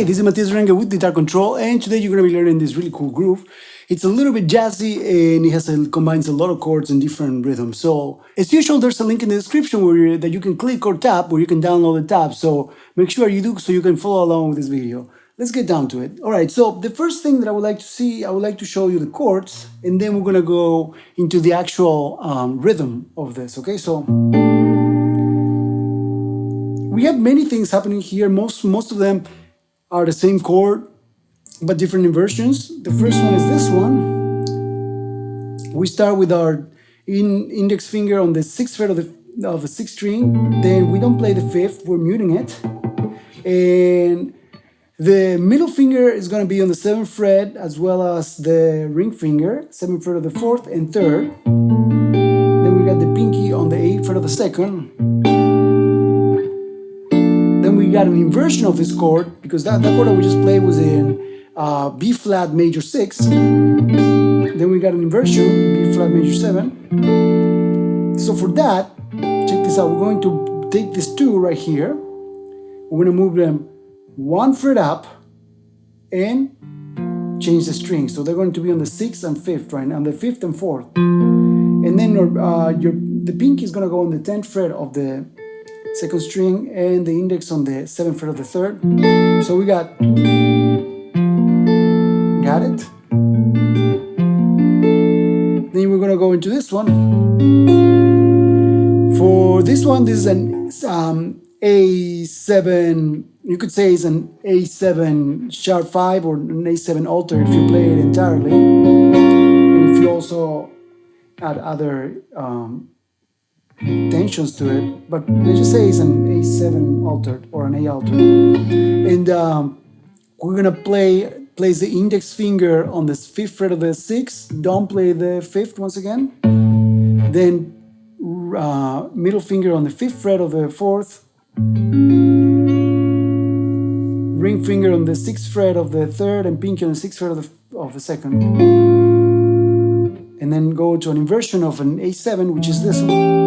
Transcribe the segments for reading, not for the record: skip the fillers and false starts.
Hey, this is Matias Rengel with Guitar Control, and today you're going to be learning this really cool groove. It's a little bit jazzy and it combines a lot of chords and different rhythms. So, as usual, there's a link in the description that you can click or tap, where you can download the tab. So, make sure you do so you can follow along with this video. Let's get down to it. All right, so the first thing that I would like to see, I would like to show you the chords, and then we're going to go into the actual rhythm of this, okay? So, we have many things happening here. Most of them are the same chord, but different inversions. The first one is this one. We start with our index finger on the 6th fret of the 6th string. Then we don't play the 5th, we're muting it. And the middle finger is going to be on the 7th fret, as well as the ring finger, 7th fret of the 4th and 3rd. Then we got the pinky on the 8th fret of the 2nd. Then we got an inversion of this chord, because that chord that we just played was in B flat major 6. Then we got an inversion, B flat major 7. So for that, check this out. We're going to take these two right here. We're going to move them one fret up and change the string. So they're going to be on the 6th and 5th right now, on the 5th and 4th. And then the pinky is going to go on the 10th fret of the 2nd string and the index on the 7th fret of the 3rd. So we got it? Then we're gonna go into this one. For this one, this is an A7, you could say it's an A7 sharp 5 or an A7 alter if you play it entirely. And if you also add other tensions to it, but let's just say it's an A7 altered or an A altered. And we're gonna place the index finger on the 5th fret of the 6th. Don't play the 5th once again. Then middle finger on the 5th fret of the 4th. Ring finger on the 6th fret of the 3rd and pinky on the 6th fret of the 2nd. And then go to an inversion of an A7, which is this one.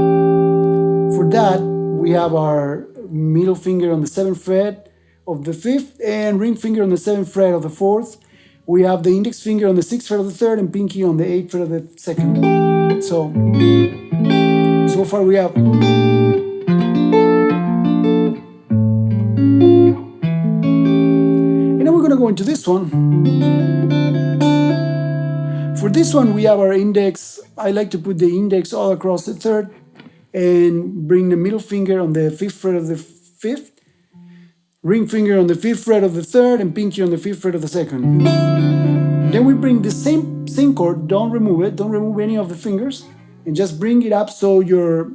For that, we have our middle finger on the 7th fret of the 5th and ring finger on the 7th fret of the 4th. We have the index finger on the 6th fret of the 3rd and pinky on the 8th fret of the 2nd. So far we have. And then we're going to go into this one. For this one, we have our index. I like to put the index all across the 3rd and bring the middle finger on the 5th fret of the 5th, ring finger on the 5th fret of the 3rd, and pinky on the 5th fret of the 2nd. Then we bring the same chord, don't remove it, don't remove any of the fingers, and just bring it up so your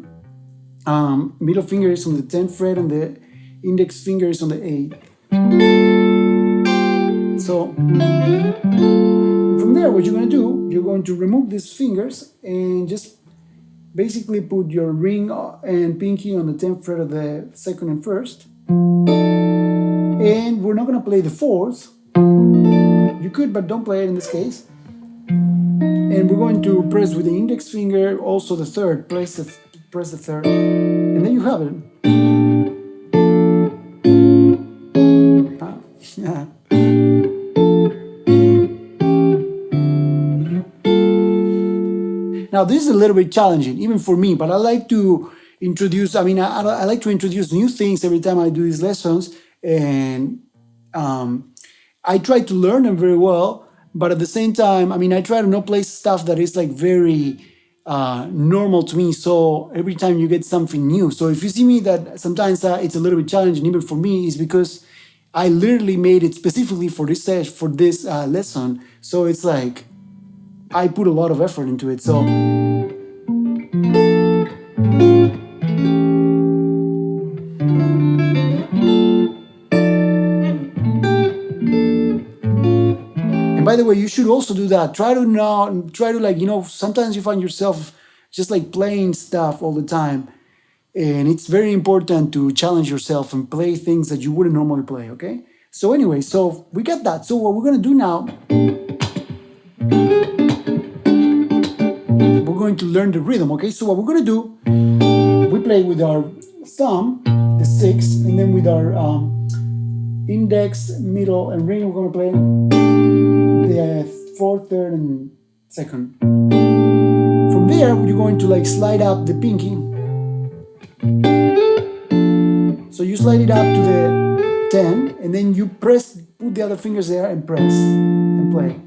middle finger is on the 10th fret and the index finger is on the 8th. So from there, what you're going to do, you're going to remove these fingers and just basically put your ring and pinky on the 10th fret of the 2nd and 1st. And we're not going to play the 4th. You could, but don't play it in this case. And we're going to press with the index finger, also the 3rd. Press the 3rd. And then you have it. Yeah. Now, this is a little bit challenging, even for me, but I like to introduce, I like to introduce new things every time I do these lessons, and I try to learn them very well, but at the same time, I try to not play stuff that is like very normal to me, so every time you get something new. So if you see me that sometimes it's a little bit challenging, even for me, is because I literally made it specifically for this lesson, so it's like, I put a lot of effort into it, so. And by the way, you should also do that. Try to sometimes you find yourself just like playing stuff all the time. And it's very important to challenge yourself and play things that you wouldn't normally play, okay? So anyway, so we got that. So what we're gonna do now, we're going to learn the rhythm, okay? So what we're gonna do, we play with our thumb, the 6th, and then with our index, middle, and ring. We're going to play the fourth, third, and second. From there, you're going to like slide up the pinky. So you slide it up to the 10, and then you press, put the other fingers there and press and play.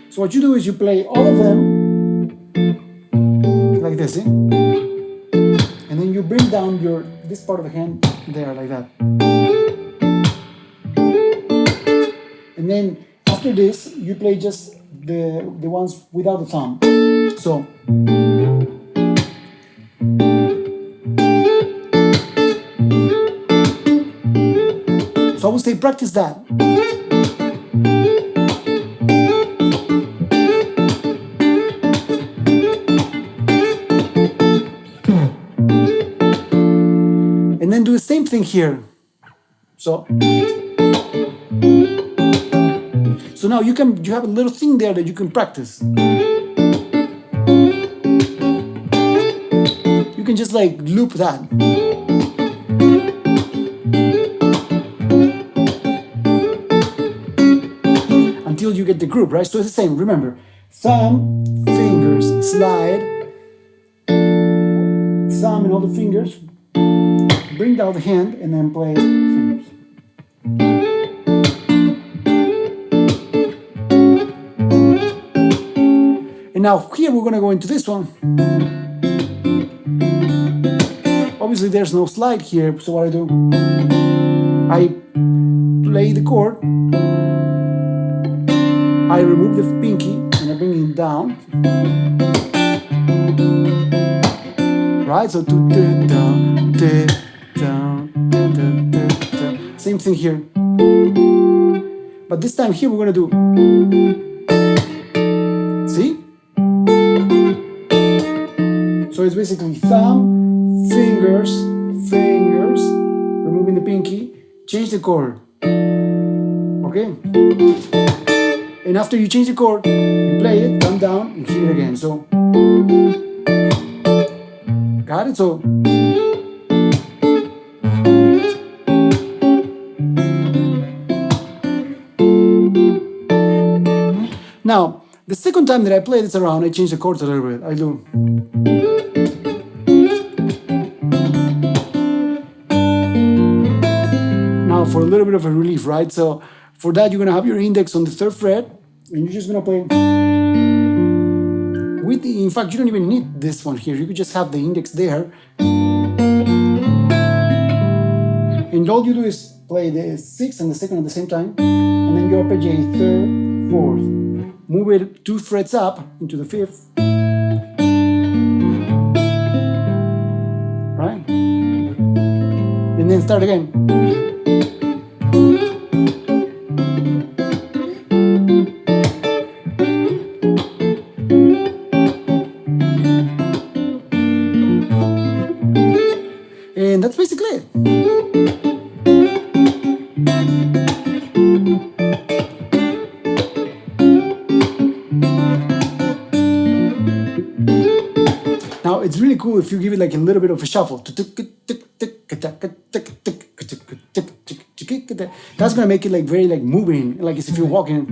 So what you do is you play all of them like this, eh? And then you bring down this part of the hand there like that. And then after this, you play just the ones without the thumb. So I would say practice that. And then do the same thing here. So now you have a little thing there that you can practice. You can just like loop that. Until you get the group, right? So it's the same, remember. Thumb, fingers, slide, thumb and all the fingers, bring down the hand and then play fingers. And now here we're gonna go into this one. Obviously there's no slide here, so what I do, I play the chord, I remove the pinky and I bring it down. Right, so same thing here. But this time here we're gonna do, see? So it's basically thumb, fingers, removing the pinky, change the chord. Okay? And after you change the chord, you play it, come down, and hit it again. So, got it? So, now, the second time that I play this around, I change the chords a little bit. I do. Now, for a little bit of a relief, right? So, for that, you're gonna have your index on the 3rd fret, and you're just gonna play with the, in fact, you don't even need this one here. You could just have the index there. And all you do is play the 6th and the 2nd at the same time, and then you arpeggiate 3rd, 4th. Move it 2 frets up into the 5th. Right? And then start again. And that's basically it. Now it's really cool if you give it like a little bit of a shuffle. That's gonna make it like very like moving, like as if you're walking.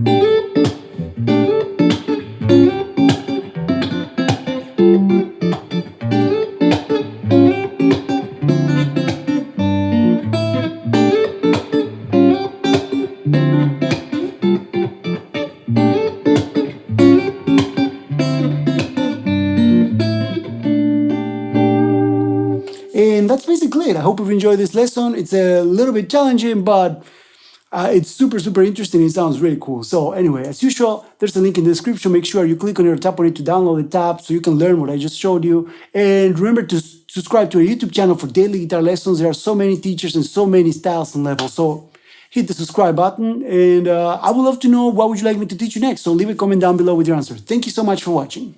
And that's basically it. I hope you've enjoyed this lesson. It's a little bit challenging, but it's super, super interesting. It sounds really cool. So anyway, as usual, there's a link in the description. Make sure you click on it or tap on it to download the tab so you can learn what I just showed you. And remember to subscribe to our YouTube channel for daily guitar lessons. There are so many teachers and so many styles and levels. So hit the subscribe button. And I would love to know what would you like me to teach you next. So leave a comment down below with your answer. Thank you so much for watching.